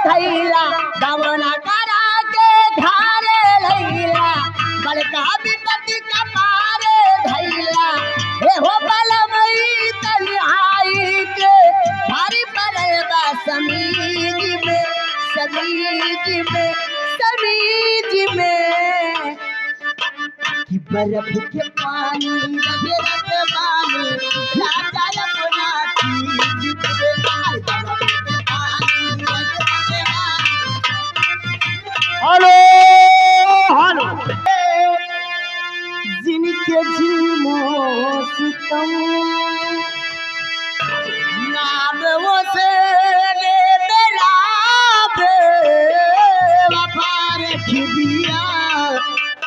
थैला गवना करा के घारे लैला बड़का विपत्ति कपारे धैला हे हो बलमई तन्हाई के भारी पड़े बा समीज में समीज में समीज में कि बर्फ के पानी लगे रखबानी लाता अपना चीज पे बर्फ के पानी लगे रखबानी। हेलो हेलो जिनके जीमो सितम नाम वो से ने मेरा वफा रख दिया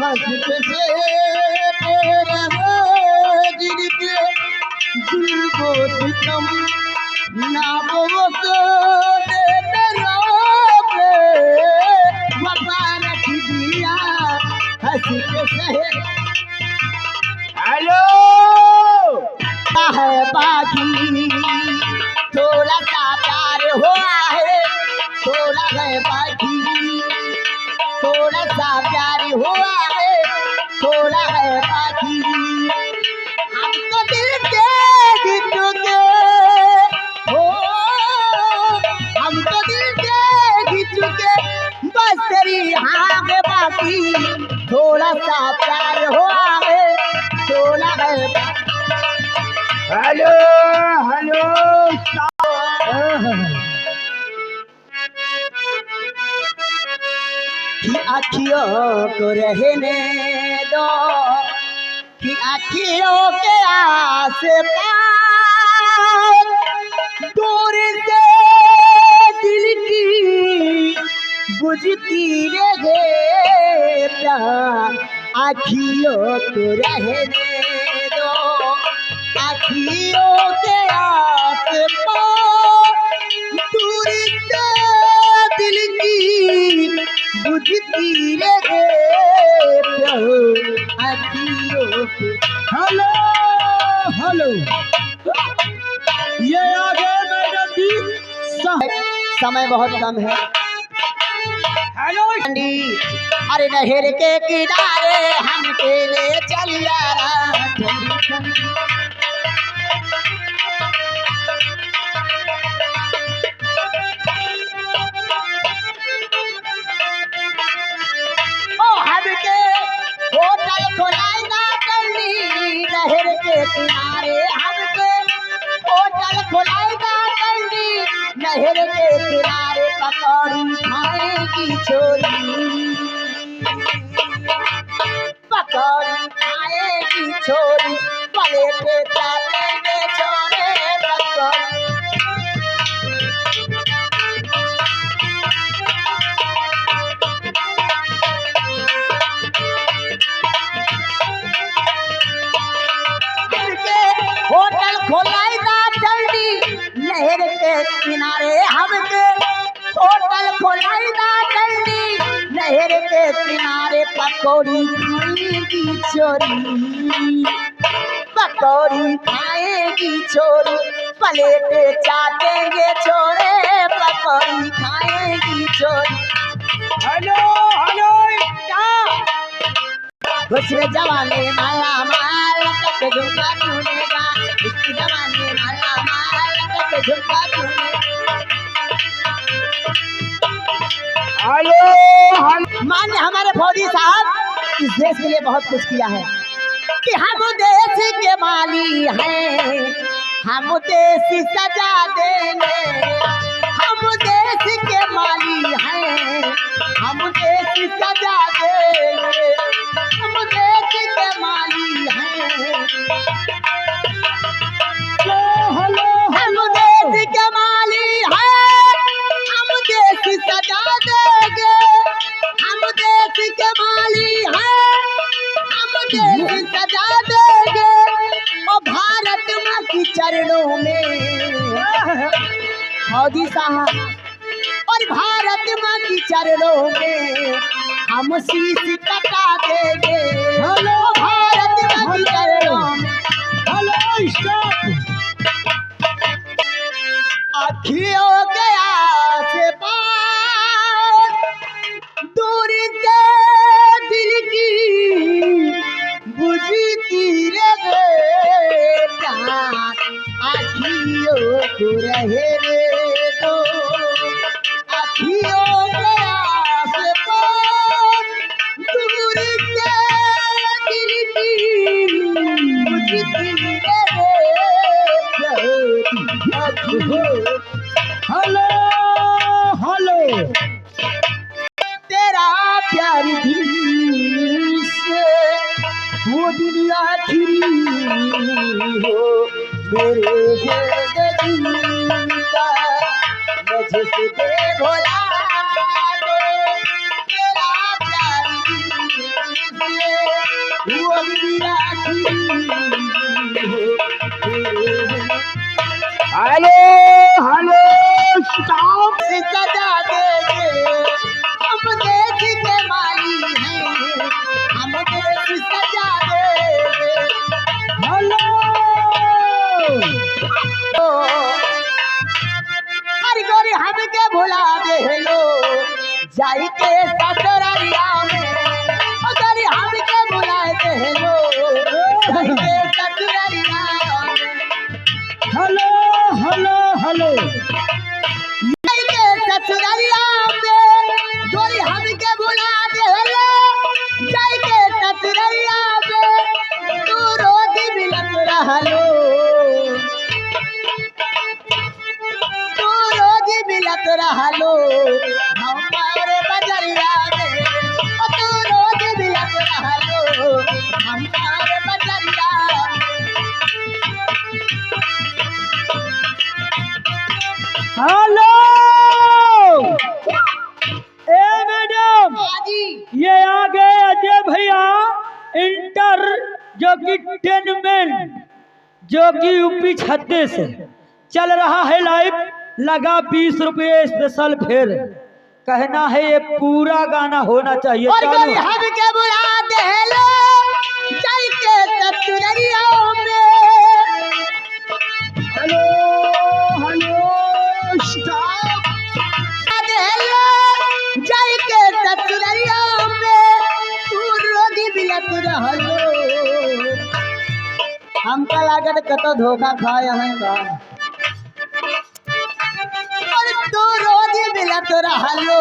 हंसते से तेरा जिनके जीमो सितम नाम वो से ने मेरा वफा रख दिया हंसते से हेलो है बाकी थोड़ा सा प्यार हुआ है थोड़ा है बाकी थोड़ा सा प्यार हुआ है थोड़ा है बाकी हम तो दिल के खिंचोगे हो हम तो दिल के खिंचोगे बस तेरी हाँ में बाकी थोड़ा सा प्यार हुआ है थोड़ा है हेलो हेलो कि आँखियों को रहने दो कि आँखियों के आस पास दूर से दिल की बुझती रहे प्यार आँखियों को रहने दो आँखियों के आस पास दूर से दिल की बुझती रहे आँखियों को। हेलो हेलो ये आगे मैडम जी समय बहुत कम है। हेलो अरे नहर के किनारे हम अकेले चल यारा होटल खोलाई ना करनी नहर के किनारे हमके होटल खोलाई ना करनी नहर के किनारे पकौड़ी खाएगी छोरी पकौड़ी खाएगी छोरी पलेटे चाटेंगे छोरे पकौड़ी। होटल खोलाई ना जल्दी नहर के किनारे हमके होटल खोलाई ना जल्दी नहर के किनारे पकौड़ी खाएगी चोरी पकौड़ी खाएगी चोरी पलेटे चाटेंगे छोरे पकौड़ी खाएगी चोरी। हेलो हेलो दूसरे जवाने माला माल कट झुमका ढूंढेगा इसकी जवाने माला माल कट झुमका ढूंढेगा। हेलो मान्य हमारे फौजी साहब इस देश के लिए बहुत कुछ किया है कि हम देश के माली हैं हम देश सजा देंगे हम देश के माली हैं हम देश सजा देंगे हम देश के माली हैं हम देश के माली हैं हम देश सजा देंगे हम देश के माली हैं हम देश सजा देंगे और भारत माँ की चरणों में फौजी साहब और भारत माँ की चरणों में हम शीश कटा देंगे। हेलो भारत माँ की चरणों में हेलो स्टॉप अखियों के आस पास मेरे जिंदा मुझसे भुला दे तेरा प्यार वो भी राखी हेलो हेलो स्टॉप सजा देंगे हम देश के माली हैं हम देश सजा देंगे हेलो हर गोरी हमके भुला दे लो जाई के ससुरालिया में ओ गोरी हमके भुला दे लो जाई के ससुरालिया में हेलो हेलो हेलो जाई के ससुरालिया में गोरी हमके भुला दे लो जाई के ससुरालिया में तू रोज मिलत रहलो तू रोज मिलत रहलो हमारे बजरिया में ओ तू रोज मिलत रहलो हमारे बजरिया में हेलो ए मैडम हाजी ये आ गए अजय भैया इंटर जो कि 10 मैन जो कि यूपी 36 से चल रहा है लाइव लगा 20 रुपये स्पेशल फिर कहना है ये पूरा गाना होना चाहिए और चालू गोरी हमके बुला दे लो जाई के ससुरालिया में हेलो हेलो स्टॉप देलो जाई के ससुरालिया में तू रोज मिलत रहलो हमका लागत कतो धोखा खाए हैं बा और तू रोज मिलत रहलो